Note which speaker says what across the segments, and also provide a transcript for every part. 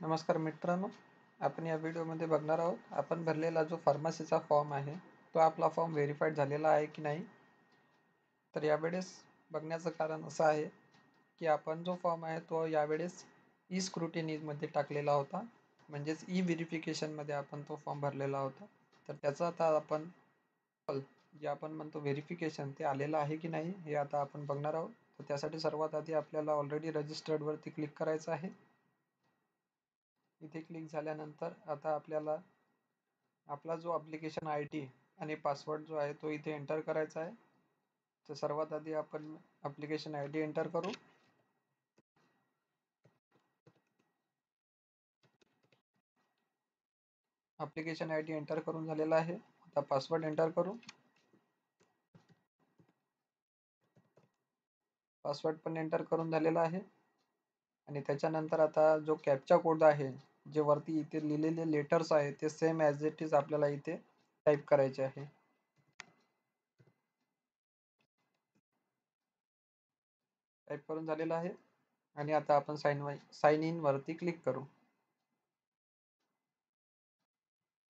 Speaker 1: नमस्कार मित्रांनो, आपण या व्हिडिओमध्ये बघणार आहोत आपण भरलेला जो फार्मसीचा फॉर्म आहे तो आपला फॉर्म व्हेरीफाईड झालेला आहे की नाही. तर यावेळेस बघण्याचं कारण असं आहे की आपण जो फॉर्म आहे तो यावेळेस ई स्क्रुटिनीमध्ये टाकलेला होता, म्हणजेच ई व्हेरिफिकेशनमध्ये आपण तो फॉर्म भरलेला होता. तर त्याचं आता आपण जे आपण म्हणतो व्हेरिफिकेशन ते आलेलं आहे की नाही हे आता आपण बघणार आहोत. तर त्यासाठी सर्वात आधी आपल्याला ऑलरेडी रजिस्टर्डवरती क्लिक करायचं आहे. इथे क्लिक झाल्यानंतर आता आपल्याला आपला जो ॲप्लिकेशन आय डी आणि पासवर्ड जो आहे तो इथे एंटर करायचा आहे. तर सर्वात आधी आपण ॲप्लिकेशन आय डी एंटर करू. ॲप्लिकेशन आय डी एंटर करून झालेला आहे. आता पासवर्ड एंटर करू. पासवर्ड पण एंटर करून झालेला आहे. आणि त्याच्यानंतर आता जो कॅप्चा कोड आहे, जे वरती इथे लिहिलेले लेटर्स आहे ते सेम ॲज इट इज आपल्याला इथे टाईप करायचे आहे. टाईप करून झालेलं आहे. आणि आता आपण साइन इन वरती क्लिक करू.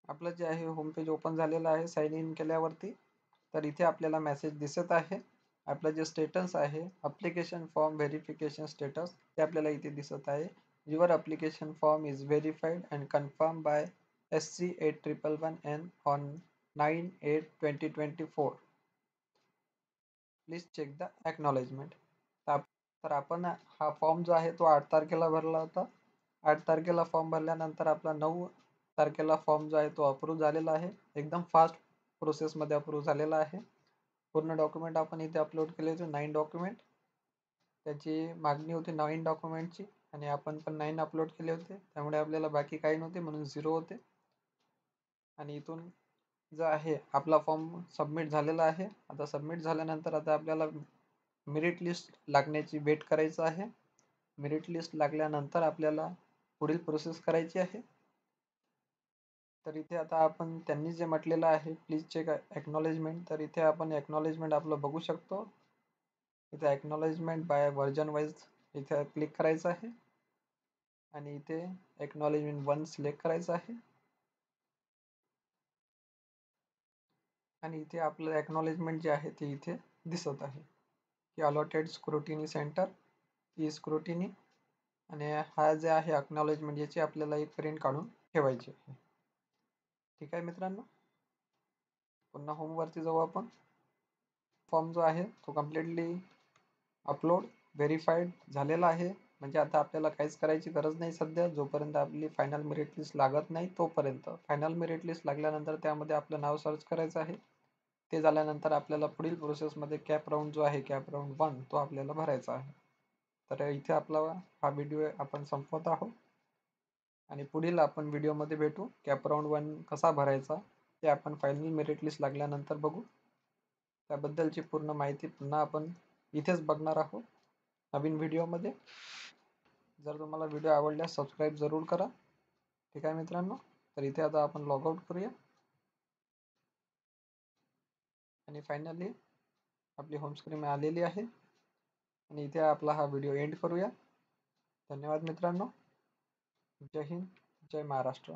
Speaker 1: आपलं जे आहे होम पेज ओपन झालेलं आहे साइन इन केल्यावरती. तर इथे आपल्याला मेसेज दिसत आहे. आपलं जे स्टेटस आहे ॲप्लिकेशन फॉर्म व्हेरिफिकेशन स्टेटस ते आपल्याला इथे दिसत आहे. Your application form is verified and confirm by SC8111N on 9/8/2024. Please check the acknowledgement. तर आपण हा फॉर्म जो आहे तो 8 तारखेला भरला होता. 8 तारखेला फॉर्म भरल्यानंतर आपला 9 तारखेला फॉर्म जो आहे तो अप्रूव्ह झालेला आहे. एकदम फास्ट प्रोसेसमध्ये अप्रूव्ह झालेला आहे. पूर्ण डॉक्युमेंट आपण इथे अपलोड केले होते 9 डॉक्युमेंट. त्याची मागणी होती 9 डॉक्युमेंटची आणि आपण पण 9 अपलोड केले होते, त्यामुळे आपल्याला बाकी काही नव्हते म्हणून 0 होते. आणि इथून जो आहे आपला फॉर्म सबमिट झालेला आहे. आता सबमिट झाल्यानंतर आता आपल्याला मेरिट लिस्ट लागण्याची वेट करायचं आहे. मेरिट लिस्ट लागल्यानंतर आपल्याला पुढील प्रोसेस करायची आहे. तर इथे आता आपण त्यांनी जे म्हटलेलं आहे प्लीज चेक ॲक्नॉलेजमेंट, तर इथे आपण ॲक्नॉलेजमेंट आपलं बघू शकतो. इथे ॲक्नॉलेजमेंट बाय व्हर्जन वाईज इथे क्लिक करायचं आहे आणि इथे ॲक्नॉलेजमेंट 1 सिलेक्ट करायचं आहे. आणि इथे आपलं ॲक्नॉलेजमेंट जे आहे ते इथे दिसत आहे की allotted scrutiny centre E scrutiny. आणि हा जे आहे ॲक्नॉलेजमेंट याची आपल्याला एक प्रिंट काढून ठेवायची आहे. ठीक आहे मित्रांनो, पुन्हा होमवरती जाऊ आपण. फॉर्म जो आहे तो कम्प्लिटली अपलोड व्हेरीफाईड झालेला आहे. म्हणजे आता आपल्याला काहीच करायची गरज नाही सध्या, जोपर्यंत आपली फायनल मेरिट लिस्ट लागत नाही तोपर्यंत. फायनल मेरिट लिस्ट लागल्यानंतर त्यामध्ये आपलं नाव सर्च करायचं आहे. ते झाल्यानंतर आपल्याला पुढील प्रोसेसमध्ये कॅप राऊंड जो आहे कॅप राऊंड 1 तो आपल्याला भरायचा आहे. तर इथे आपला हा व्हिडिओ आपण संपवत आहोत आणि पुढील आपण व्हिडिओमध्ये भेटू. कॅप राऊंड 1 कसा भरायचा ते आपण फायनल मेरिट लिस्ट लागल्यानंतर बघू. त्याबद्दलची पूर्ण माहिती पुन्हा आपण इथेच बघणार आहोत नवीन व्हिडिओमध्ये. जर तुम्हाला व्हिडिओ आवडल्यास सबस्क्राईब जरूर करा. ठीक आहे मित्रांनो, तर इथे आता आपण लॉगआउट करूया आणि फायनली आपली होम स्क्रीन आलेली आहे आणि इथे आपला हा व्हिडिओ एंड करूया. धन्यवाद मित्रांनो. जय हिंद, जय महाराष्ट्र.